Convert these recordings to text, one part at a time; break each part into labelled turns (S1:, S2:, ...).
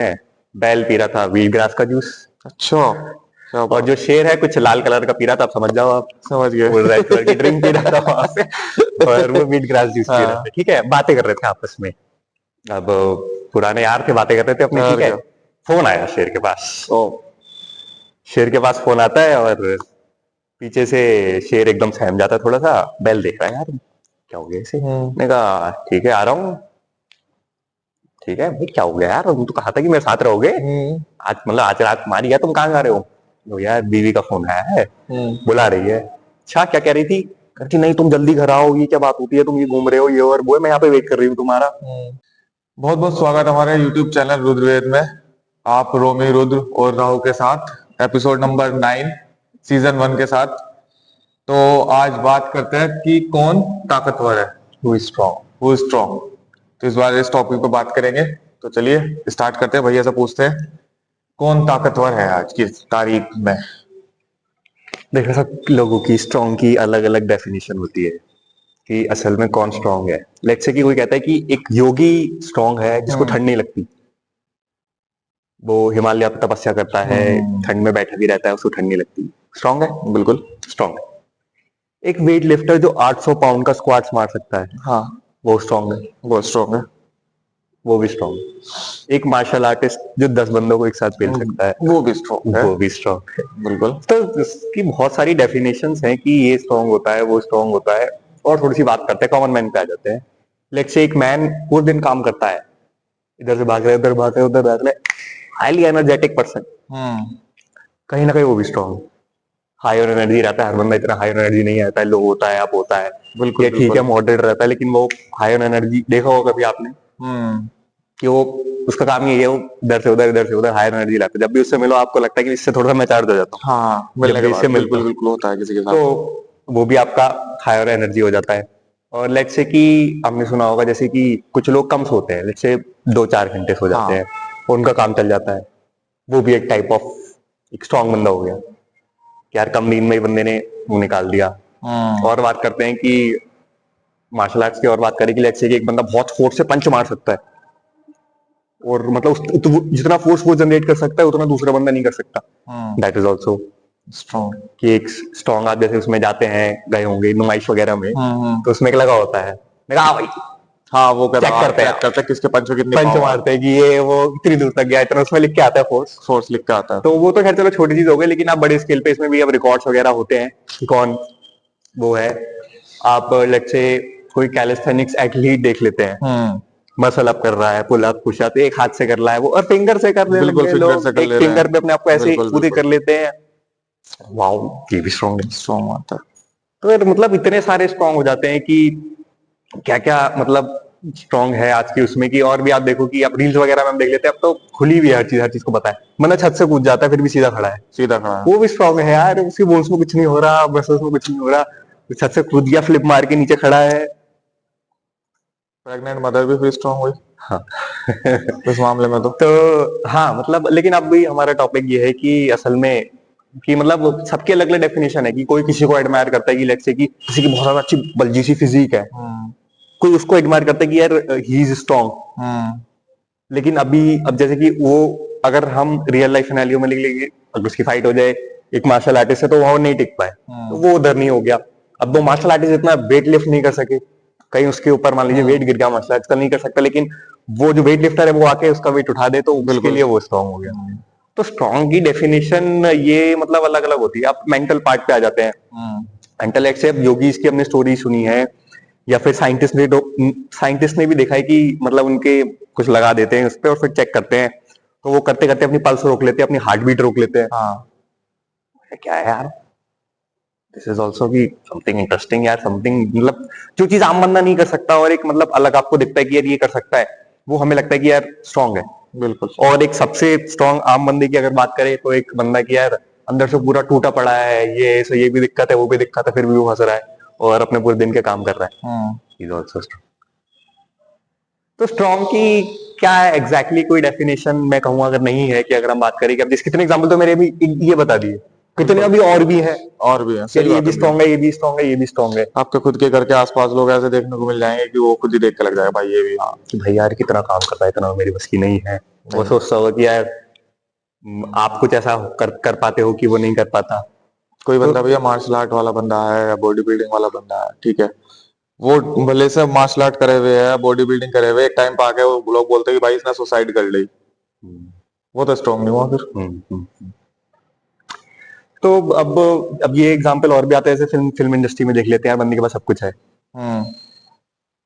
S1: है, बैल पी रहा था व्हीट ग्रास का जूस।
S2: अच्छा, क्या
S1: और
S2: बात।
S1: जो शेर है कुछ लाल कलर का पी रहा था, आप समझ जाओ आप।
S2: समझ
S1: वो रेड कलर की
S2: गए।
S1: ड्रिंक पी रहा था वहां पे, और वो व्हीट ग्रास जूस पी रहे थे।
S2: हाँ।
S1: ठीक है, बातें कर रहे थे आपस में। अब पुराने यार थे, बातें कर रहे थे अपनी। ठीक
S2: और
S1: है,
S2: क्या।
S1: फोन आया शेर के पास।
S2: ओ।
S1: शेर के पास फोन आता है, और पीछे से शेर एकदम सहम जाता है थोड़ा सा। बैल देख रहा है, यार क्या हो गया इसे।
S2: हम्म।
S1: ने कहा ठीक है, आ रहा हूँ। ठीक है भाई, क्या हो गया यार, तुम तो कहा था कि मेरे साथ रहोगे।
S2: हम्म।
S1: आज मतलब आज रात मान गया, तुम कहाँ जा रहे हो। तो यार बीवी का फोन आया है,
S2: हम्म।
S1: बुला रही है। अच्छा, क्या कह रही थी। कहती नहीं, तुम जल्दी घर आओ, ये क्या बात होती है, तुम ये घूम रहे हो, ये और वो है, मैं यहाँ पे वेट कर रही हूँ तुम्हारा।
S2: बहुत बहुत स्वागत है हमारे YouTube चैनल रुद्रवेद में। आप रोमी रुद्र और राहु के साथ एपिसोड नंबर 9 सीजन 1 के साथ। तो आज बात करते हैं कि कौन ताकतवर है, हु इज स्ट्रॉन्ग। तो इस बार इस टॉपिक पे बात करेंगे। तो चलिए स्टार्ट करते हैं। भैया से पूछते हैं कौन ताकतवर है आज की तारीख में।
S1: देखो, सब लोगों की स्ट्रॉन्ग की अलग अलग डेफिनेशन होती है कि असल में कौन स्ट्रॉन्ग है। लेट्स से कि कोई कहता है कि एक योगी स्ट्रॉन्ग है जिसको
S2: हम्म।
S1: ठंड नहीं लगती। वो हिमालय पे तपस्या करता है,
S2: हम्म।
S1: ठंड में बैठा भी रहता है, उसको ठंड नहीं लगती। स्ट्रॉन्ग है,
S2: बिल्कुल।
S1: स्ट्रॉन्ग है। एक वेट लिफ्टर जो 800 पाउंड का स्क्वाट्स मार सकता है,
S2: हाँ।
S1: वो स्ट्रॉन्ग है।
S2: बहुत स्ट्रॉन्ग है।
S1: वो भी स्ट्रॉन्ग है। एक मार्शल आर्टिस्ट जो 10 बंदों को एक साथ पेल सकता है,
S2: वो भी स्ट्रॉन्ग है।
S1: वो भी स्ट्रॉन्ग है।
S2: बिल्कुल।
S1: तो इसकी बहुत सारी डेफिनेशंस हैं कि ये स्ट्रॉन्ग होता है, वो स्ट्रॉन्ग होता है। और थोड़ी सी बात करते हैं, कॉमन मैन पे आ जाते हैं। लेट्स से एक मैन पूरे दिन काम करता है, इधर से भाग रहे, उधर भाग रहे, उधर भाग रहे, हाईली एनर्जेटिक पर्सन,
S2: हम्म।
S1: कहीं ना कहीं वो भी स्ट्रॉन्ग। हाई ऑन एनर्जी रहता है, हर बंदा इतना हाई ऑन एनर्जी नहीं रहता है, लो होता है, अप होता है।
S2: बिल्कुल
S1: ये ठीक है,
S2: बिल्कुल।
S1: मॉडरेट रहता है, लेकिन वो हाई ऑन एनर्जी देखा होगा कभी आपने
S2: हम्म।
S1: कि वो, उसका काम ये है, वो इधर से उधर, इधर से उधर हाई एनर्जी लाता है। जब भी उससे मिलो आपको लगता है कि इससे थोड़ा सा मैं चार्ज हो जाता
S2: हाँ,
S1: हूँ,
S2: मिलने
S1: जब
S2: के
S1: भी इससे
S2: बाद
S1: मिलता
S2: बिल्कुल
S1: हूँ।
S2: बिल्कुल होता है किसी के
S1: तो
S2: साथ।
S1: वो भी आपका हायर एनर्जी हो जाता है। और लेट्स से कि आपने सुना होगा जैसे कि कुछ लोग कम सोते हैं, लेट्स से 2-4 घंटे सो जाते हैं,
S2: हाँ।
S1: और उनका काम चल जाता है। वो भी एक टाइप ऑफ एक स्ट्रांग बंदा हो गया कि यार कम नींद में ही बंदे ने मुंह निकाल दिया।
S2: हम्म।
S1: और बात करते हैं कि मार्शल आर्ट्स की, और बात करें कि लेट्स से कि एक बंदा बहुत फोर्स से पंच मार सकता है, और मतलब तो जितना फोर्स वो जनरेट कर सकता है उतना दूसरा बंदा नहीं कर सकता।
S2: Hmm.
S1: That is also
S2: strong.
S1: कि एक स्ट्रॉन्ग, आप जैसे उसमें जाते हैं, गए होंगे नुमाइश वगैरह में,
S2: हम्म।
S1: तो उसमें एक लगा होता है, मैंने कहा भाई
S2: हाँ, वो कहता
S1: चेक
S2: है
S1: करते हैं,
S2: चेक करते हैं किसके पंच में कितनी
S1: पंच
S2: पावर।
S1: मारते हैं कि ये वो इतनी दूर तक गया, इतना उसमें लिख के आता है फोर्स।
S2: फोर्स लिख के आता है।
S1: तो वो तो खैर चलो छोटी चीज हो गई, लेकिन आप बड़े स्केल पे इसमें भी अब रिकॉर्ड्स वगैरह होते हैं कि कौन वो है। आप लेट्स से कोई कैलिस्थेनिक्स एथलीट देख लेते हैं,
S2: हम्म।
S1: मसल अप कर रहा है, पुल अप पुश अप एक हाथ से कर रहा है वो, और फिंगर से करने लग
S2: बिल्कुल
S1: गए
S2: फिंगर से
S1: लोग,
S2: कर
S1: एक
S2: ले रहे हैं।
S1: फिंगर पे अपने आप को ऐसे
S2: बिल्कुल
S1: पूरे
S2: बिल्कुल।
S1: कर लेते हैं। वाओ, ये भी स्ट्रॉन्ग है।
S2: स्ट्रॉन्ग आता है।
S1: तो यार मतलब इतने सारे स्ट्रॉन्ग हो जाते हैं कि क्या क्या मतलब स्ट्रॉन्ग है आज की उसमें की। और भी आप देखो कि आप रील्स वगैरह में हम देख लेते हैं, अब तो खुली हुई है हर चीज को पता है। मतलब छत से कूद जाता है फिर भी सीधा खड़ा है,
S2: सीधा खड़ा है।
S1: वो भी स्ट्रॉन्ग है यार। उसकी बोन्स में कुछ नहीं हो रहा, मसल्स में कुछ नहीं हो रहा, छत से कूद गया, फ्लिप मार के नीचे खड़ा है।
S2: प्रेग्नेंट मदर भी फिर स्ट्रॉन्ग हुई
S1: हाँ।
S2: इस मामले में तो।
S1: तो हाँ मतलब, लेकिन अब भी हमारा टॉपिक ये है कि असल में कि मतलब सबके अलग अलग डेफिनेशन है कि कोई किसी को एडमायर करता है कि लेट्स से कि किसी की बहुत ज्यादा अच्छी बल्जी सी फिजिक है,
S2: हम्म।
S1: कोई उसको एडमायर करता है कि यार ही इज स्ट्रॉन्ग।
S2: हम्म।
S1: लेकिन अभी अब जैसे कि वो, अगर हम रियल लाइफ सिनेरियो में लिख लेंगे, अगर उसकी फाइट हो जाए एक मार्शल आर्टिस्ट है तो वो नहीं टिक पाए, तो
S2: हम्म।
S1: वो उधर नहीं हो गया। अब वो मार्शल आर्टिस्ट इतना वेट लिफ्ट नहीं कर सके, कहीं उसके ऊपर मान लीजिए वेट
S2: हम्म।
S1: गिर गया, मार्शल आर्टिस्ट नहीं कर सकता, लेकिन वो जो वेट लिफ्टर है वो आके उसका वेट उठा दे, तो उसके
S2: बिल्कुल।
S1: लिए वो स्ट्रांग हो गया। तो स्ट्रांग की डेफिनेशन ये मतलब अलग अलग होती है। आप मेंटल पार्ट पे आ जाते हैं।
S2: हम्म।
S1: मेंटल एक्सेप्ट योगीज की हमने स्टोरी सुनी है, या फिर साइंटिस्ट ने भी देखा है कि मतलब उनके कुछ लगा देते हैं उस पर और फिर चेक करते हैं, तो वो करते करते अपनी पल्स रोक लेते हैं, अपनी हार्ट बीट रोक लेते हैं।
S2: हाँ।
S1: क्या है यार, दिस इज ऑल्सो की समथिंग इंटरेस्टिंग यार, समथिंग मतलब जो चीज आम बंदा नहीं कर सकता और एक मतलब अलग आपको दिखता है कि यार ये कर सकता है, वो हमें लगता है कि यार स्ट्रांग है।
S2: बिल्कुल।
S1: और एक सबसे स्ट्रांग आम बंदे की अगर बात करें, तो एक बंदा की यार अंदर से पूरा टूटा पड़ा है, ये भी दिक्कत है, वो भी दिक्कत है, फिर भी वो हंस रहा है और अपने पूरे दिन के काम कर रहा
S2: हम्म।
S1: है, इज ऑल्सो। तो स्ट्रॉन्ग की क्या है एग्जैक्टली कोई डेफिनेशन मैं कहूंगा अगर नहीं है, कि अगर हम बात करें कि अब जिस कितने एग्जांपल तो मेरे भी ये बता दिए, कितने अभी और भी है,
S2: और भी है, सही
S1: ये
S2: बात
S1: भी
S2: है भैया।
S1: स्ट्रॉन्ग है, ये भी स्ट्रॉन्ग है, ये भी स्ट्रॉन्ग है।
S2: आपके खुद के घर के आसपास लोग ऐसे देखने को मिल जाएंगे कि वो खुद ही देख के लग जाएगा भाई ये भी हाँ
S1: कि भाई यार कितना काम करता है, इतना मेरी बस की नहीं है। वो
S2: नहीं।
S1: सोचता होगा कि यार आप कुछ ऐसा कर पाते हो कि वो नहीं कर पाता।
S2: कोई
S1: तो
S2: बंदा भैया मार्शल आर्ट वाला बंदा है या बॉडी बिल्डिंग वाला बंदा है, ठीक है, वो भले से मार्शल आर्ट करे हुए है, बॉडी बिल्डिंग करे हुए, एक टाइम पे आके वो लोग बोलते हैं कि भाई इसने सुसाइड कर ली,
S1: हम्म,
S2: वो तो स्ट्रांग नहीं हुआ फिर।
S1: हम्म। तो अब ये एग्जांपल और भी आते हैं, जैसे फिल्म फिल्म इंडस्ट्री में देख लेते हैं यार, बंदे के पास सब कुछ है।
S2: हम्म।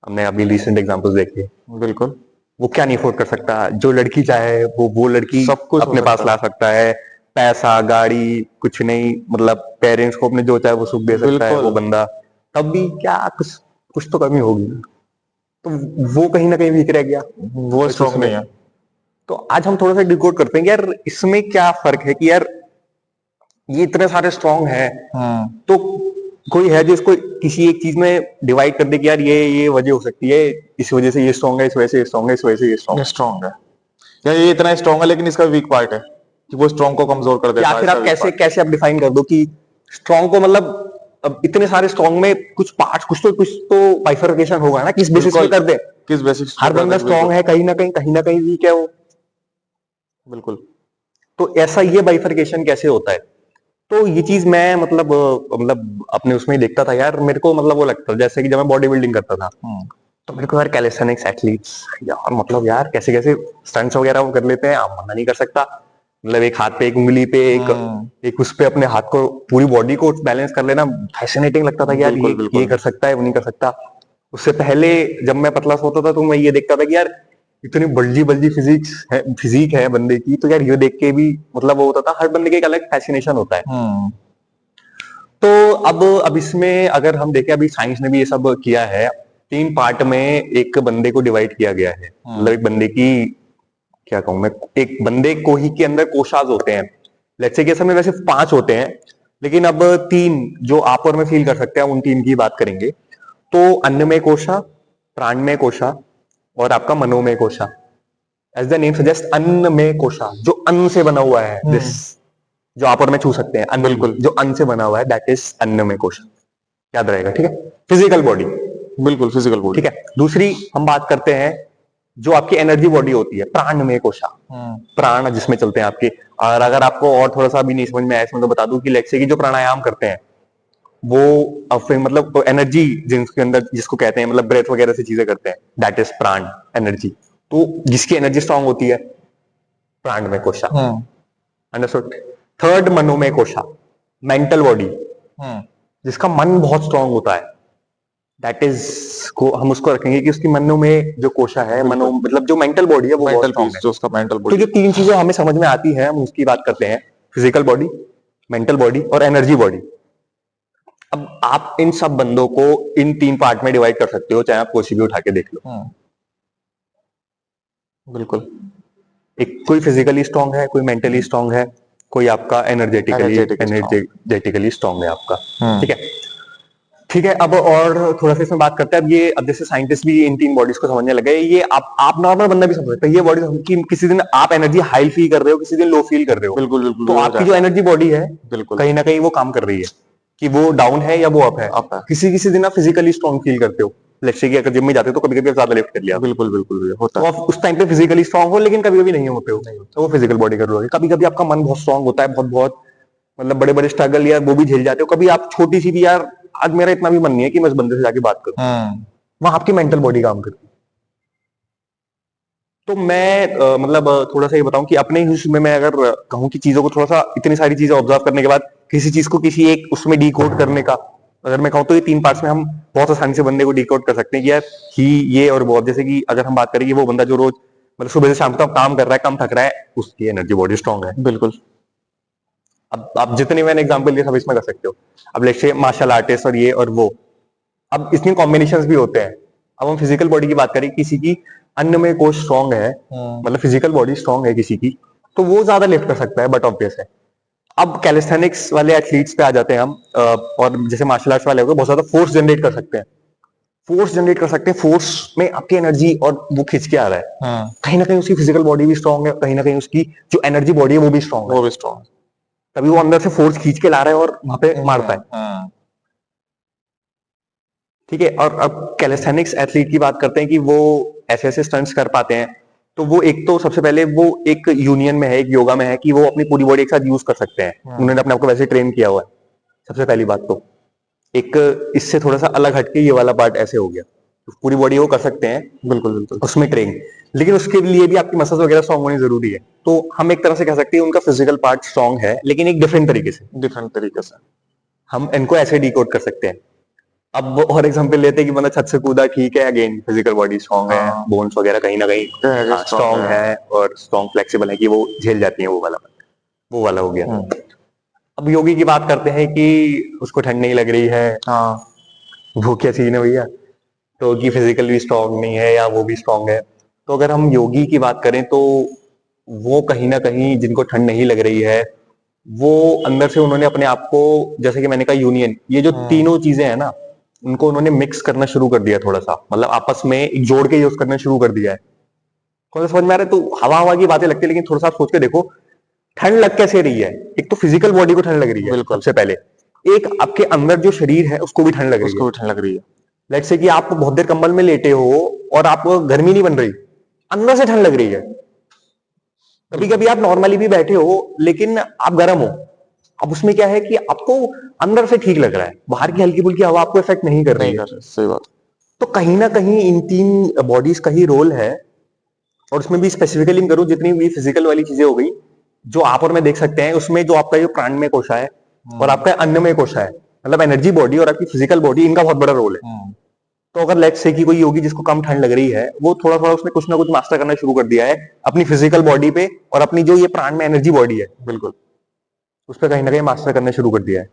S1: हमने अभी रिसेंट एग्जांपल्स देखे,
S2: बिल्कुल।
S1: वो क्या नहीं अफोर्ड कर सकता, जो लड़की चाहे वो लड़की
S2: सब कुछ हो
S1: अपने पास
S2: सकता
S1: ला सकता है। पैसा, गाड़ी, कुछ नहीं, मतलब पेरेंट्स को अपने जो चाहे वो सुख दे
S2: है
S1: सकता है वो
S2: बिल्कुल।
S1: बंदा। तब भी क्या कुछ कुछ तो कमी होगी। तो वो कहीं ना कहीं वीक रह गया
S2: वो
S1: इस
S2: स्ट्रांग
S1: उसमें।
S2: नहीं है।
S1: तो आज हम थोड़ा सा डिकोड करते हैं कि यार इसमें क्या फर्क है, कि यार ये इतने सारे स्ट्रांग है,
S2: हम्म।
S1: तो कोई है जो इसको किसी एक चीज में डिवाइड कर दे कि यार ये वजह हो सकती है, इस वजह से ये स्ट्रांग है, इस वजह से ये स्ट्रांग है, इस वजह से ये स्ट्रांग
S2: ये
S1: है।
S2: स्ट्रांग है, या ये इतना स्ट्रांग है लेकिन इसका वीक पार्ट है कि वो स्ट्रांग को कमजोर कर
S1: या
S2: देता है,
S1: फिर
S2: इसका
S1: आप
S2: वीक
S1: कैसे
S2: पार्ट।
S1: कैसे आप डिफाइन कर दो कि स्ट्रांग को, मतलब अब इतने सारे स्ट्रांग में कुछ पार्ट्स, कुछ तो बाइफरकेशन होगा ना, किस बेसिस पे
S2: बिल्कुल।
S1: कर दे।
S2: किस बेसिस पे
S1: हर
S2: कर
S1: बंदा
S2: देंगे,
S1: स्ट्रांग
S2: बिल्कुल।
S1: है, कहीं ना कहीं वीक है वो।
S2: बिल्कुल।
S1: तो ऐसा ये बाइफरकेशन कैसे होता है? तो ये चीज मैं मतलब अपने उसमें ही देखता था यार, मेरे को मतलब वो लगता था जैसे कि जब मैं बॉडी बिल्डिंग करता था,
S2: हम्म।
S1: तो मेरे को यार कैलिस्थेनिक्स एथलीट्स यार, मतलब यार कैसे कैसे स्टंट्स वगैरह वो कर लेते हैं, आप मना नहीं कर सकता। मतलब एक हाथ पे, एक उंगली पे, एक
S2: हम्म।
S1: एक उस पे अपने हाथ को, पूरी बॉडी को बैलेंस कर लेना, फैसिनेटिंग लगता था कि यार
S2: बिल्कुल
S1: ये
S2: बिल्कुल।
S1: कर सकता है, वो नहीं कर सकता। उससे पहले जब मैं पतला सा होता था तो मैं ये देखता था कि यार इतनी बल्जी बल्जी फिजिक है बंदे की, तो यार ये देख के भी मतलब वो होता था, हर बंदे के एक अलग फैसिनेशन होता है।
S2: हम्म।
S1: तो अब इसमें अगर हम देखें, अभी साइंस ने भी ये सब किया है, 3 पार्ट में एक बंदे को डिवाइड किया गया है। मतलब
S2: हम्म।
S1: एक बंदे की, क्या कहूं मैं, एक बंदे को ही के अंदर कोशाज होते हैं। लेट्स से कि इसमें वैसे 5 होते हैं, लेकिन अब 3 जो आप और मैं फील कर सकते हैं, उन 3 की बात करेंगे। तो अन्नमय कोशा, प्राणमय कोशा और आपका मनोमय कोशा। एज द नेम सजेस्ट, अन्नमय कोशा जो अन्न से बना हुआ है, दिस
S2: हम्म।
S1: जो आप और मैं छू सकते हैं, अन्न
S2: बिल्कुल
S1: जो अन्न से बना हुआ है, दैट इज अन्नमय कोशा। याद रहेगा, ठीक है। फिजिकल बॉडी,
S2: बिल्कुल। Physical body.
S1: ठीक है। दूसरी हम बात करते हैं जो आपकी एनर्जी बॉडी होती है, प्राणमय कोशा।
S2: हम्म।
S1: प्राण जिसमें चलते हैं आपके। और अगर आपको और थोड़ा सा भी नहीं समझ में आया इसमें, तो बता दूं कि लेट्स से कि जो प्राणायाम करते हैं वो, अब फिर मतलब एनर्जी जिसके अंदर, जिसको कहते हैं मतलब ब्रेथ वगैरह से चीजें करते हैं, दैट इज प्राण एनर्जी। तो जिसकी एनर्जी स्ट्रांग होती है, प्राणमय कोशा।
S2: हम्म।
S1: अंडरस्टूड। थर्ड, मनोमय कोशा, मेंटल बॉडी,
S2: हम्म।
S1: जिसका मन बहुत स्ट्रांग होता है, दैट इज को हम उसको रखेंगे कि उसकी मनो में जो कोशा है, मनो
S2: बिल्कुल।
S1: मतलब जो मेंटल बॉडी है वो बहुत
S2: मेंटल
S1: स्ट्रांग
S2: पीस
S1: है।
S2: जो उसका मेंटल
S1: तो
S2: बॉडी
S1: जो
S2: है।
S1: 3 चीजें हमें समझ में आती है, हम उसकी बात करते हैं, फिजिकल बॉडी, मेंटल बॉडी और एनर्जी बॉडी। अब आप इन सब बंदों को इन 3 पार्ट में डिवाइड कर सकते हो, चाहे आप कोई भी उठा के देख लो।
S2: बिल्कुल।
S1: एक कोई फिजिकली स्ट्रांग है, कोई मेंटली स्ट्रांग है, कोई आपका energetically
S2: energetic strong.
S1: Energetically strong है आपका।
S2: हम्म।
S1: ठीक है, ठीक है। अब और थोड़ा सा इसमें बात करते हैं। अब ये, अब जैसे साइंटिस्ट भी इन 3 बॉडीज को समझने लगे, ये आप नॉर्मल बंदा भी समझ सकता है ये बॉडी कि किसी दिन आप एनर्जी हाई फील कर रहे हो, किसी दिन लो फील कर रहे हो।
S2: बिल्कुल बिल्कुल
S1: तो
S2: हो
S1: आपकी जो
S2: जाता
S1: एनर्जी बॉडी है,
S2: है। बिल्कुल।
S1: कहीं ना कहीं वो काम कर रही है कि वो डाउन है या वो अप है।
S2: आप है।
S1: किसी किसी दिन आप फिजिकली स्ट्रांग फील करते हो, लेट्स से कि अगर जिम में जाते हो तो कभी कभी आप ज्यादा लिफ्ट कर लिया,
S2: बिल्कुल बिल्कुल भैया होता
S1: तो
S2: है।
S1: आप उस टाइम पे फिजिकली स्ट्रांग हो, लेकिन कभी कभी नहीं होते हो,
S2: नहीं होता।
S1: तो वो फिजिकल बॉडी कर रहे हो। कभी कभी आपका मन बहुत स्ट्रांग होता है, बहुत बहुत मतलब बड़े बड़े स्ट्रगल या वो भी झेल जाते हो। कभी आप छोटी सी भी, यार आज मेरा इतना भी मन नहीं है कि मैं इस बंदे से जाके बात करूं,
S2: हम्म।
S1: वहां आपकी मेंटल बॉडी काम करती है। तो मैं मतलब थोड़ा सा ये बताऊं कि अपने ही उसमें मैं अगर कहूं कि चीजों को थोड़ा सा, इतनी सारी चीजें ऑब्जर्व करने के बाद किसी चीज को किसी एक उसमें डिकोड करने का, अगर मैं कहूं तो ये 3 पार्ट्स में हम बहुत आसानी से बंदे को डिकोड कर सकते हैं कि यार ही, ये और वो। अब जैसे कि अगर हम बात करें कि वो बंदा जो रोज मतलब सुबह से शाम तक काम कर रहा है, कम थक रहा है, उसकी एनर्जी बॉडी स्ट्रांग है।
S2: बिल्कुल।
S1: अब आप जितने मैंने एग्जांपल दिए सब इसमें कर सकते हो। अब लेट्स से मार्शल आर्टिस्ट और ये और वो, अब इसमें कॉम्बिनेशंस भी होते हैं। अब हम फिजिकल बॉडी की बात करें, किसी की अन्नमय कोश स्ट्रांग है, मतलब फिजिकल बॉडी स्ट्रांग है किसी की, तो वो ज्यादा लिफ्ट कर सकता है, बट ऑब्वियस है। अब कैलिस्थेनिक्स वाले एथलीट्स पे आ जाते हैं हम, और जैसे मार्शल आर्ट्स वाले हो गए, बहुत ज्यादा फोर्स जनरेट कर सकते हैं। फोर्स जनरेट कर सकते हैं, फोर्स में आपकी एनर्जी और वो खींच के आ रहा है। कहीं ना कहीं उसकी फिजिकल बॉडी भी स्ट्रांग है, कहीं ना कहीं उसकी जो एनर्जी बॉडी है वो भी स्ट्रांग है।
S2: वो भी स्ट्रॉन्ग।
S1: तभी वो अंदर से फोर्स खींच के ला रहा है और वहां पे मारता है। ठीक है। और अब कैलिस्थेनिक्स एथलीट की बात करते हैं कि वो ऐसे ऐसे स्टंट्स कर पाते हैं। तो वो एक तो सबसे पहले वो एक यूनियन में है, एक योगा में है कि वो अपनी पूरी बॉडी एक साथ यूज कर सकते हैं। उन्होंने अपने आप को वैसे ट्रेन किया हुआ है। सबसे पहली बात तो एक इससे थोड़ा सा अलग हटके ये वाला पार्ट ऐसे हो गया, पूरी बॉडी वो कर सकते हैं
S2: बिल्कुल बिल्कुल
S1: उसमें ट्रेन। लेकिन उसके लिए भी आपकी मसल्स वगैरह स्ट्रांग होनी जरूरी है। तो हम एक तरह से कह सकते हैं उनका फिजिकल पार्ट स्ट्रांग है, लेकिन एक डिफरेंट तरीके से।
S2: डिफरेंट तरीके से
S1: हम इनको ऐसे डिकोड कर सकते हैं। अब और एग्जांपल लेते हैं कि मतलब छत से कूदा, ठीक है, अगेन फिजिकल बॉडी स्ट्रांग है,
S2: हाँ।
S1: बोन्स वगैरह कहीं ना कहीं
S2: strong
S1: स्ट्रांग है और स्ट्रांग फ्लेक्सिबल है कि वो झेल जाती है, वो वाला हो गया। अब योगी की बात करते हैं कि उसको ठंड नहीं लग रही है,
S2: हाँ
S1: वो क्या सीन है भैया, तो कि फिजिकल भी स्ट्रांग नहीं है या वो भी स्ट्रांग है। तो अगर हम योगी की बात करें तो वो कहीं ना कहीं जिनको ठंड नहीं लग रही है, वो अंदर से उन्होंने अपने आप को, जैसे कि मैंने कहा यूनियन, ये जो तीनों चीजें हैं ना, उनको उन्होंने मिक्स करना शुरू कर दिया, थोड़ा सा मतलब आपस में एक जोड़ के यूज करना शुरू कर दिया है। कौन सा समझ में आ रहा है? तो हवा हवा की बातें लगती है, लेकिन थोड़ा सा आप सोच के देखो ठंड लग कैसे रही है। एक तो फिजिकल बॉडी को ठंड लग रही है
S2: बिल्कुल।
S1: सबसे पहले, एक आपके अंदर जो शरीर है उसको भी ठंड लग रही है।
S2: उसको भी ठंड लग रही है।
S1: लेट्स से कि आप बहुत देर कंबल में लेटे हो और आपको गर्मी नहीं बन रही, अंदर से ठंड लग रही है। कभी कभी आप नॉर्मली भी बैठे हो लेकिन आप गर्म हो। अब उसमें क्या है कि आपको अंदर से ठीक लग रहा है, बाहर की हल्की फुल्की हवा आपको इफेक्ट नहीं कर रही
S2: नहीं
S1: है।
S2: कर रहे, सही बात।
S1: तो कहीं ना कहीं इन तीन बॉडीज का ही रोल है। और उसमें भी स्पेसिफिकली करूं, जितनी भी फिजिकल वाली चीजें हो गई जो आप और मैं देख सकते हैं, उसमें जो आपका जो प्राणमय कोशा है और आपका अन्नमय कोशा है, मतलब एनर्जी बॉडी और आपकी फिजिकल बॉडी, इनका बहुत बड़ा रोल है। तो अगर लेट्स से कि कोई योगी जिसको कम ठंड लग रही है, वो थोड़ा थोड़ा उसने कुछ ना कुछ मास्टर करना शुरू कर दिया है अपनी फिजिकल बॉडी पे, और अपनी जो ये प्राण में एनर्जी बॉडी है
S2: बिल्कुल
S1: उस पर कहीं ना कहीं मास्टर करना शुरू कर दिया है।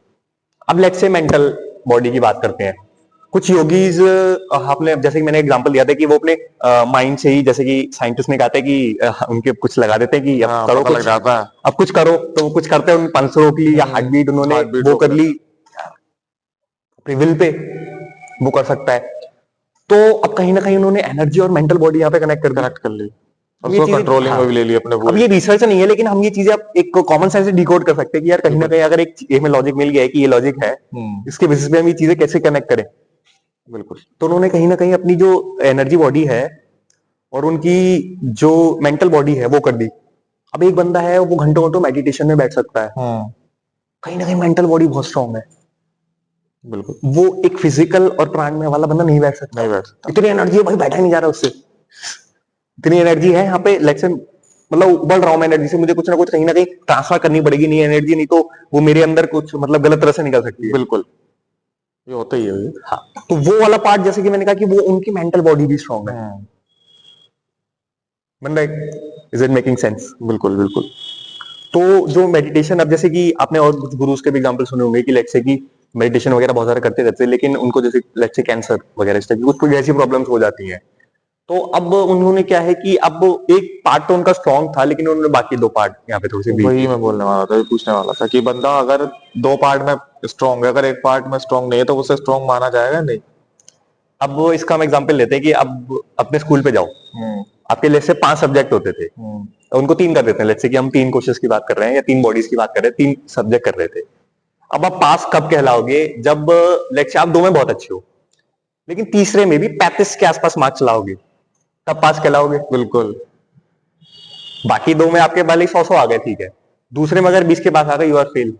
S1: अब लेट्स से मेंटल बॉडी की बात करते हैं। कुछ योगीज, आपने जैसे कि मैंने एग्जांपल दिया था कि वो अपने माइंड से ही, जैसे कि साइंटिस्ट ने कहा था कि उनके कुछ लगा देते हैं कि अब
S2: हाँ,
S1: करो
S2: पता
S1: कुछ,
S2: लग जाता है।
S1: अब कुछ करो, तो वो कुछ करते हैं, उन पल्स रोक ली या हार्ट बीट उन्होंने
S2: heartbeat
S1: वो
S2: रोक
S1: कर
S2: लेते
S1: ली अपनी विल पे, वो कर सकता है। तो अब कहीं ना कहीं उन्होंने एनर्जी और मेंटल बॉडी यहाँ पे कनेक्ट कर दी।
S2: कनेक्ट कर ली और
S1: ये
S2: उसको
S1: चीजें,
S2: कंट्रोलिंग में भी ले ली अपने
S1: अब
S2: पूरे।
S1: ये रिसर्च नहीं है, लेकिन हम ये चीजें अब एक कॉमन सेंस से डिकोड कर सकते हैं कि यार कहीं ना कहीं अगर एक हमें लॉजिक मिल गया है कि ये लॉजिक है, इसके बेसिस पे हम ये चीजें कैसे कनेक्ट करें।
S2: बिल्कुल
S1: तो उन्होंने कहीं ना कहीं अपनी जो एनर्जी बॉडी है और उनकी जो मेंटल बॉडी है वो कर दी। अब एक बंदा है वो घंटों घंटों मेडिटेशन में बैठ सकता है, कहीं ना कहीं मेंटल बॉडी बहुत स्ट्रांग है।
S2: बिल्कुल
S1: वो एक फिजिकल और प्राण में वाला बंदा नहीं बैठ सकता।
S2: नहीं बैठ सकता।
S1: इतनी एनर्जी है भाई, बैठा ही नहीं जा रहा उससे। इतनी एनर्जी है यहाँ पे, लेट्स से मतलब उबल रहा हूं मैं एनर्जी से, मुझे कुछ ना कुछ कहीं ना कहीं ट्रांसफर करनी पड़ेगी, नहीं एनर्जी, नहीं तो वो मेरे अंदर कुछ मतलब गलत तरह से निकल सकती है।
S2: बिल्कुल ये होता ही है ये।
S1: हाँ, तो वो वाला पार्ट, जैसे कि मैंने कहा कि वो उनकी मेंटल बॉडी भी स्ट्रांग है। बन रहा है? Is it making sense?
S2: बिल्कुल बिल्कुल
S1: तो जो मेडिटेशन, अब जैसे कि आपने और कुछ गुरुज के भी एग्जांपल सुने होंगे कि लेट्स से कि मेडिटेशन वगैरह बहुत सारे करते रहते हैं, लेकिन उनको जैसे लेट्स से कैंसर वगैरह इस टाइप की कुछ ऐसी प्रॉब्लम्स हो जाती हैं। तो अब उन्होंने क्या है कि अब एक पार्ट तो उनका स्ट्रांग था, लेकिन उन्होंने बाकी दो पार्ट यहाँ पे थोड़ी सी वीक।
S2: वही मैं बोलने वाला था, पूछने वाला था कि बंदा अगर दो पार्ट में स्ट्रांग है, अगर एक पार्ट में स्ट्रांग नहीं है तो उसे स्ट्रांग माना जाएगा नहीं।
S1: अब इसका हम एग्जांपल लेते हैं कि अब अपने स्कूल पे जाओ, आपके लेट्स से 5 सब्जेक्ट होते थे, उनको 3 कर देते हैं। लेट्स से कि हम 3 कोर्सेज की बात कर रहे हैं या 3 बॉडीज की बात कर रहे हैं, 3 सब्जेक्ट कर रहे थे। अब आप पास कब कहलाओगे? जब लेट्स से आप 2 में बहुत अच्छे हो, लेकिन तीसरे में भी 35 के आसपास मार्क्स लाओगे, तब पास कहलाओगे।
S2: बिल्कुल
S1: बाकी 2 में आपके भले 100 आ गए, ठीक है, दूसरे में अगर 20 के पास आ गए, यू आर फेल,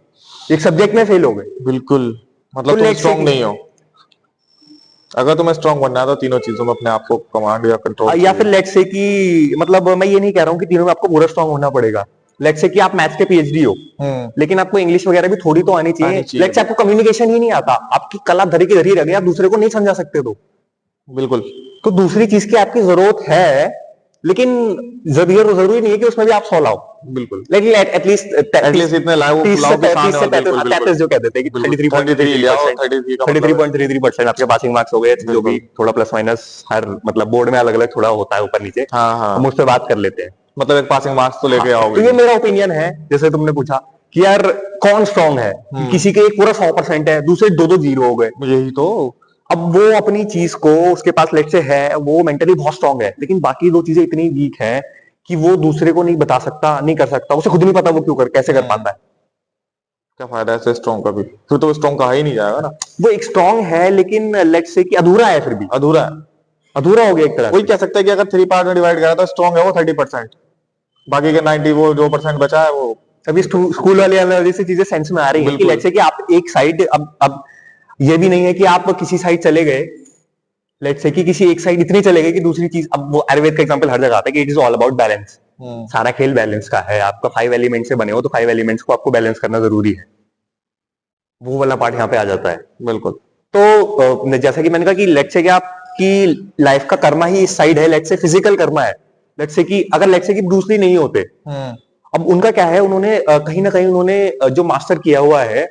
S1: एक सब्जेक्ट में फेल हो गए।
S2: बिल्कुल मतलब
S1: तो
S2: तुम
S1: let's say
S2: स्ट्रांग
S1: कि-
S2: नहीं हो। अगर तुम्हें स्ट्रांग बनना है तो तीनों चीजों में अपने आप को कमांड या कंट्रोल
S1: या फिर लेट्स से कि मतलब मैं ये नहीं कह रहा हूं कि तीनों में आपको पूरा स्ट्रांग होना पड़ेगा। लेट्स से कि आप मैथ्स के पीएचडी हो, लेकिन आपको इंग्लिश वगैरह भी थोड़ी तो आनी चाहिए। लेट्स से आपको कम्युनिकेशन ही नहीं आता, आपकी कला धरी की धरी रह गई, आप दूसरे को नहीं समझा सकते,
S2: बिल्कुल
S1: तो दूसरी चीज की आपकी जरूरत है, लेकिन जरूरी नहीं है कि उसमें भी आप 100 लाओ।
S2: बिल्कुल
S1: लेकिन एटलीस्ट
S2: इतने लाओ
S1: 30
S2: लाओ
S1: से
S2: के सामने
S1: 35 से 35 जो कह देते हैं कि 33.33% आपके पासिंग मार्क्स हो गए, जो भी थोड़ा प्लस माइनस हर मतलब बोर्ड में अलग अलग थोड़ा होता है ऊपर नीचे, हम उस पर बात कर लेते हैं।
S2: मतलब एक पासिंग मार्क्स तो लेके
S1: तो
S2: आओगे।
S1: ये मेरा ओपिनियन है। जैसे तुमने पूछा कि यार कौन स्ट्रांग है, किसी के एक पूरा 100% है, दूसरे 2-2 जीरो हो गए,
S2: यही तो।
S1: अब वो अपनी चीज को उसके पास लेट से है, वो मेंटली बहुत स्ट्रांग है, लेकिन बाकी 2 चीजें इतनी वीक है कि वो दूसरे को नहीं बता सकता, नहीं कर सकता, उसे खुद नहीं पता वो क्यों कैसे कर पाता है।
S2: क्या फायदा है इससे स्ट्रॉन्ग का भी, फिर तो स्ट्रॉन्ग कहा ही नहीं जाएगा ना।
S1: वो एक स्ट्रांग है लेकिन लेट्स से कि अधूरा है, फिर भी
S2: अधूरा है।
S1: अधूरा हो गया एक तरह
S2: वही
S1: से।
S2: कह सकते हैं कि अगर 3 पार्ट में डिवाइड करा तो स्ट्रॉन्ग है वो 30%, बाकी के 90 वो जो परसेंट बचा है वो।
S1: अभी स्कूल वाली एनालॉजी से चीजें सेंस में आ रही है कि
S2: बिल्कुल।
S1: लेट्स से कि आप एक साइड, अब ये भी नहीं है कि आप किसी साइड चले गए, लेट्स से कि किसी एक साइड इतने चले गए कि दूसरी चीज, अब वो आयुर्वेद का एग्जांपल हर जगह आता है कि it is all about balance. सारा खेल बैलेंस का है। आपका 5 एलिमेंट से बने हो तो 5 एलिमेंट्स को आपको बैलेंस करना जरूरी है। वो वाला पार्ट यहाँ पे आ जाता है।
S2: बिल्कुल।
S1: तो जैसा कि मैंने कहा कि लेट्स से कि आपकी लाइफ का कर्मा ही इस साइड है, लेट्स से फिजिकल कर्मा है। लेट्स से कि अगर लेट्स से कि ब्रूस ली नहीं होते, अब उनका क्या है, उन्होंने कहीं ना कहीं उन्होंने जो मास्टर किया हुआ है,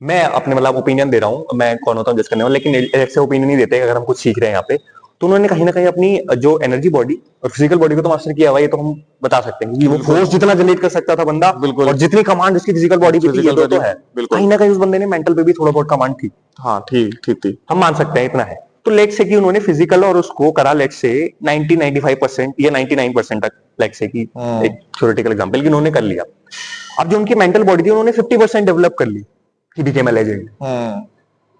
S1: मैं अपने मतलब ओपिनियन दे रहा हूँ, मैं कौन होता हूँ जज करने वाला, लेकिन ऐसे ओपिनियन नहीं देते अगर हम कुछ सीख रहे हैं यहाँ पे। तो उन्होंने कहीं ना कहीं अपनी जो एनर्जी बॉडी और फिजिकल बॉडी को तो मास्टर किया हुआ है, ये तो हम बता सकते हैं कि वो फोर्स जितना जनरेट कर सकता था बंदा,
S2: बिल्कुल।
S1: और जितनी कमांड उसकी फिजिकल बॉडी पे थी, ये तो है।
S2: बिल्कुल।
S1: कहीं ना कहीं उस बंदे ने मेंटल पे भी थोड़ा बहुत कमांड थी।
S2: हाँ ठीक ठीक थी,
S1: हम मान सकते हैं इतना है। तो लेट्स से कि उन्होंने फिजिकल और उसको करा लेट्स से 90-95% या 99% तक, लेट्स से कि एक थ्योरेटिकल एग्जांपल कि उन्होंने कर लिया। अब जो उनकी मेंटल बॉडी थी उन्होंने 50% डेवलप कर ली, he became a legend.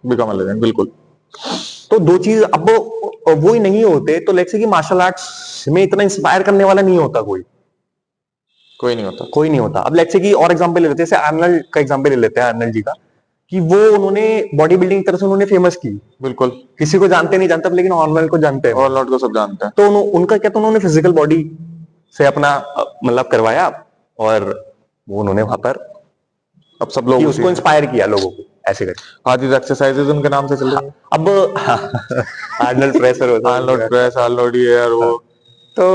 S2: Become a legend, बिल्कुल।
S1: तो दो चीज, अब वो ही नहीं होते तो लेट्स से कि मार्शल आर्ट्स में इतना इंस्पायर करने वाला नहीं होता कोई,
S2: कोई नहीं होता,
S1: कोई नहीं होता। अब लेट्स से कि और एग्जांपल ले लेते हैं, जैसे आर्नल्ड का एग्जांपल ले लेते हैं, आर्नल्ड जी का, कि वो उन्होंने बॉडी बिल्डिंग की तरह से उन्होंने फेमस की।
S2: बिल्कुल।
S1: किसी को जानते नहीं जानते, लेकिन आर्नल्ड को जानते हैं,
S2: आर्नल्ड को सब जानते हैं।
S1: तो उनका क्या, तो उन्होंने फिजिकल बॉडी से अपना मतलब करवाया, और वो उन्होंने वहां पर
S2: अब सब लोग
S1: उसको इंस्पायर किया लोगों को ऐसे करके।
S2: आदि एक्सरसाइजेज उनके नाम से चल रही हैं।
S1: अब आर्नल्ड प्रेसर होता है,
S2: आर्नल्ड प्रेस, आर्नल्ड ये और वो,
S1: तो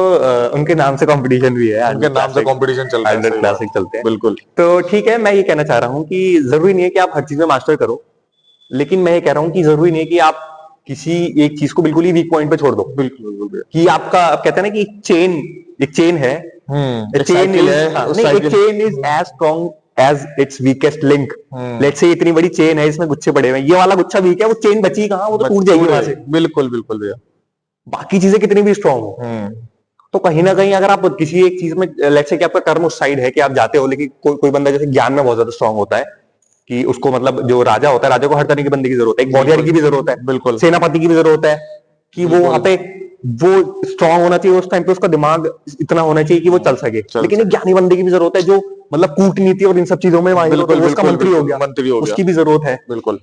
S1: उनके नाम से कंपटीशन भी है,
S2: उनके नाम से कंपटीशन चल रहा है,
S1: आर्नल्ड क्लासिक चलते हैं।
S2: बिल्कुल।
S1: तो ठीक है, मैं ये कहना चाह रहा हूँ कि जरूरी नहीं है कि आप हर चीज में मास्टर करो, लेकिन मैं ये कह रहा हूँ कि जरूरी नहीं है कि आप किसी एक चीज को बिल्कुल ही वीक पॉइंट पे छोड़ दो।
S2: बिल्कुल बिल्कुल।
S1: कि आपका, आप कहते हैं ना कि एक चेन है,
S2: chain
S1: is as strong as its weakest link. Let's say इतनी बड़ी चेन है, इसमें गुच्छे पड़े हुए हैं, ये वाला गुच्छा वीक है, वो चेन बची कहाँ, वो तो टूट जाएगी वहां से।
S2: बिल्कुल बिल्कुल भैया।
S1: बाकी चीजें कितनी भी स्ट्रॉन्ग हो, तो कहीं ना कहीं अगर आप किसी एक चीज में, लेट्स से कि आपका कर्म उस साइड है कि आप जाते हो, लेकिन कोई बंदा जैसे ज्ञान में बहुत ज्यादा स्ट्रॉन्ग होता है, कि उसको मतलब जो राजा होता है, राजा को हर तरह के बंदे की जरूरत है, एक बॉडीगार्ड की भी जरूरत है,
S2: बिल्कुल,
S1: सेनापति की भी जरूरत है, कि वो वहां पे वो स्ट्रांग होना चाहिए, उस टाइम पे उसका दिमाग इतना होना चाहिए कि वो चल सके। लेकिन एक ज्ञानी बंदे की भी जरूरत है, जो मतलब कूटनीति और इन सब चीजों में माहिर हो, तो उसका मंत्री हो गया, उसकी भी जरूरत है।
S2: बिल्कुल।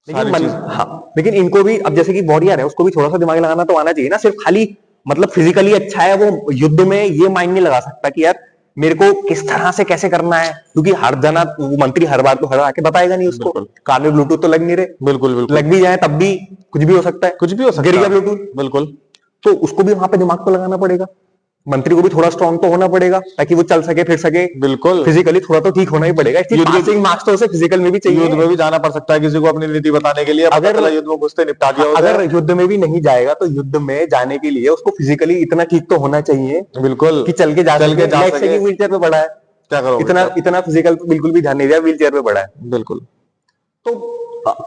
S1: लेकिन हाँ, लेकिन इनको भी, अब जैसे कि बॉडीगार्ड है, उसको भी थोड़ा सा दिमाग लगाना तो आना चाहिए ना। सिर्फ खाली मतलब फिजिकली अच्छा है, वो युद्ध में ये माइंड नहीं लगा सकता कि यार मेरे को किस तरह से कैसे करना है, क्योंकि हर जना वो मंत्री हर बार तो हर आके बताएगा नहीं उसको। कान में ब्लूटूथ तो लग नहीं रहे,
S2: बिल्कुल बिल्कुल,
S1: लग भी जाए तब भी कुछ भी हो सकता है,
S2: कुछ भी हो सकता है,
S1: गिर गया ब्लूटूथ,
S2: बिल्कुल।
S1: तो उसको भी वहां पे दिमाग तो लगाना पड़ेगा, मंत्री को भी थोड़ा स्ट्रांग तो होना पड़ेगा ताकि वो चल सके फिर सके।
S2: बिल्कुल,
S1: फिजिकली थोड़ा तो ठीक होना ही पड़ेगा। पासिंग मार्क्स तो उसे फिजिकल में भी चाहिए।
S2: युद्ध में भी जाना पड़ सकता है किसी को अपनी नीति बताने के लिए, अगर युद्ध में घुसते निपटा दिया,
S1: अगर युद्ध में भी नहीं जाएगा तो युद्ध में जाने के लिए उसको फिजिकली इतना ठीक तो होना चाहिए,
S2: बिल्कुल,
S1: कि चल के जा सके। व्हील चेयर पे पड़ा है, क्या करो, इतना फिजिकल तो बिल्कुल भी ध्यान नहीं दिया, व्हील चेयर पे पड़ा है।
S2: बिल्कुल।
S1: तो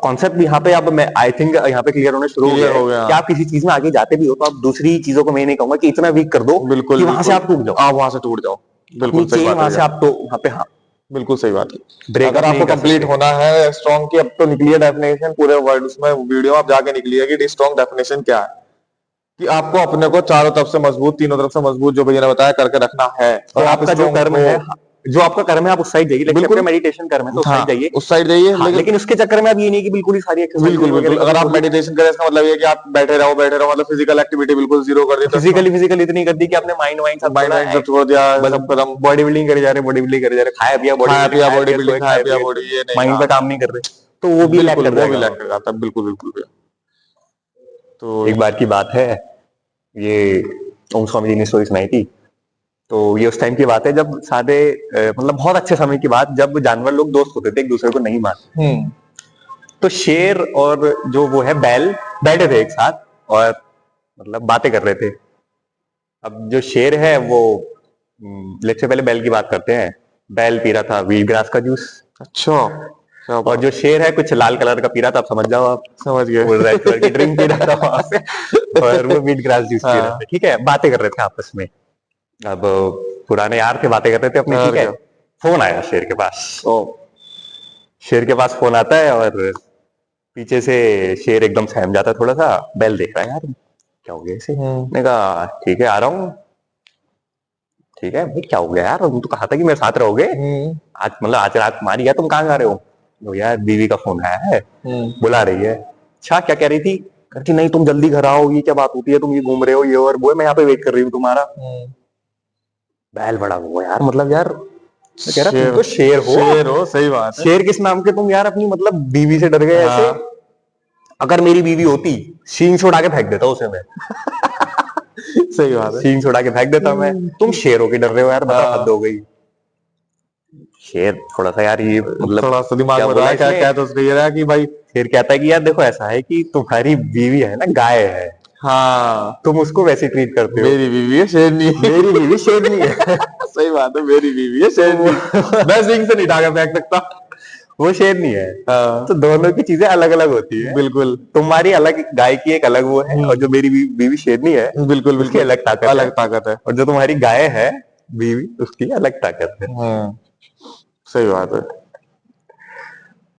S1: कॉन्सेप्ट यहाँ पे, अब मैं आई थिंक यहाँ पे क्लियर होने शुरू हो गया कि आप किसी चीज में आगे जाते भी हो तो आप दूसरी चीजों को मैं नहीं कहूंगा कि इतना वीक कर दो, बिल्कुल, कि वहां से आप टूट जाओ, आप वहां से टूट जाओ। बिल्कुल सही बात है, वहां से आप तो वहां पे, हाँ बिल्कुल सही बात है।
S2: अगर आपको कंप्लीट होना है स्ट्रॉन्ग की, अब तो निकली है डेफिनेशन पूरे वर्ड्स में, वीडियो आप जाके निकली है कि स्ट्रॉन्ग डेफिनेशन क्या है, कि आपको अपने को चारों तरफ से मजबूत, तीनों तरफ से मजबूत, जो भैया ने बताया, करके रखना है।
S1: और आपका जो कर्म है, जो आपका कर्म है, आप उस साइड जाइए। लेकिन मेडिटेशन कर्म है तो उस साइड जाइए,
S2: उस साइड जाइए।
S1: लेकिन उसके चक्कर में अब ये नहीं कि बिल्कुल ही सारी एक्सरसाइज,
S2: बिल्कुल, अगर आप मेडिटेशन करें इसका मतलब ये कि आप बैठे रहो मतलब फिजिकल एक्टिविटी बिल्कुल जीरो कर दी,
S1: फिजिकल इतनी कर दी कि आपने माइंड सब छोड़ दिया, सब बॉडी बिल्डिंग करे जा रहे, बॉडी बिल्डिंग करे जा रहे, खाया पिया बॉडी बिल्डिंग, माइंड पे काम नहीं कर रहे, तो वो भी लैक कर जाता है।
S2: बिल्कुल बिल्कुल।
S1: तो एक बार की बात है, ये ओम स्वामी जी ने स्टोरी सुनाई थी। तो ये उस टाइम की बात है जब सादे मतलब बहुत अच्छे समय की बात, जब जानवर लोग दोस्त होते थे, एक दूसरे को नहीं मारते। तो शेर और जो वो है बैल बैठे थे एक साथ और मतलब बातें कर रहे थे। अब जो शेर है वो, लेट्स से पहले बैल की बात करते हैं। बैल पी रहा था व्हीट ग्रास का जूस। अच्छा। और जो शेर है कुछ लाल कलर का पी रहा था, आप समझ जाओ, आप समझ गए, वो रेड कलर की ड्रिंक पी रहा था वहां पे, और वो व्हीट ग्रास जूस पी रहा था। ठीक है, बातें कर रहे थे आपस में। अब पुराने यार थे, बातें कर रहे थे अपने, ठीक है। फोन आया शेर के पास।
S2: ओ
S1: शेर के पास फोन आता है और पीछे से शेर एकदम सहम जाता है थोड़ा सा। बैल देख रहा है, यार क्या हो गया इसे। मैंने कहा ठीक है आ रहा हूँ। ठीक है भाई, क्या हो गया यार, तुम तो कहा था कि मेरे साथ रहोगे। आज मतलब आज रात तुम्हारी है, तुम कहाँ जा रहे हो। तो यार बीवी का फोन आया है, बुला रही है। अच्छा क्या कह रही थी। कहती नहीं तुम जल्दी घर आओ, ये क्या बात होती है, तुम ये घूम रहे हो ये और वो है, मैं यहाँ पे वेट कर रही हूँ तुम्हारा। बैल बड़ा वो यार, मतलब यार मैं कह रहा तुम
S2: शेर,
S1: तो शेर हो।
S2: शेर हो, सही बात है।
S1: शेर किस नाम के तुम यार, अपनी मतलब बीवी से डर गए ऐसे।
S2: हाँ।
S1: अगर मेरी बीवी होती, सींग छोड़ा के फेंक देता उसे मैं।
S2: सही बात है।
S1: सींग छोड़ा के फेंक देता मैं। तुम शेर हो के डर रहे हो यार, बताओ
S2: हाँ।
S1: हद हो गई। शेर थोड़ा सा यार ये मतलब
S2: थोड़ा सा दिमाग
S1: क्या
S2: में
S1: बोला
S2: रहा, क्या
S1: इसने?
S2: क्या तो उसने ये रहा कि भाई
S1: शेर कहता है कि यार देखो ऐसा है कि तुम्हारी बीवी है ना, गाय है,
S2: हाँ
S1: तुम उसको वैसे ट्रीट करते हो।
S2: मेरी बीवी है शेरनी है।
S1: मेरी बीवी शेरनी है।
S2: सही बात है, मेरी बीवी है
S1: तो
S2: शेरनी।
S1: वो
S2: मैं सिंग से नहीं ढाका फेंक सकता।
S1: वो शेरनी है।
S2: हाँ
S1: तो दोनों की चीजें अलग अलग होती है।
S2: बिल्कुल
S1: तुम्हारी अलग, गाय की एक अलग वो है, और जो मेरी बीवी शेरनी है
S2: बिल्कुल
S1: उसकी
S2: बिल्कुल
S1: अलग ताकत है।
S2: अलग ताकत है।
S1: और जो तुम्हारी गाय है बीवी, उसकी अलग ताकत है।
S2: सही बात है।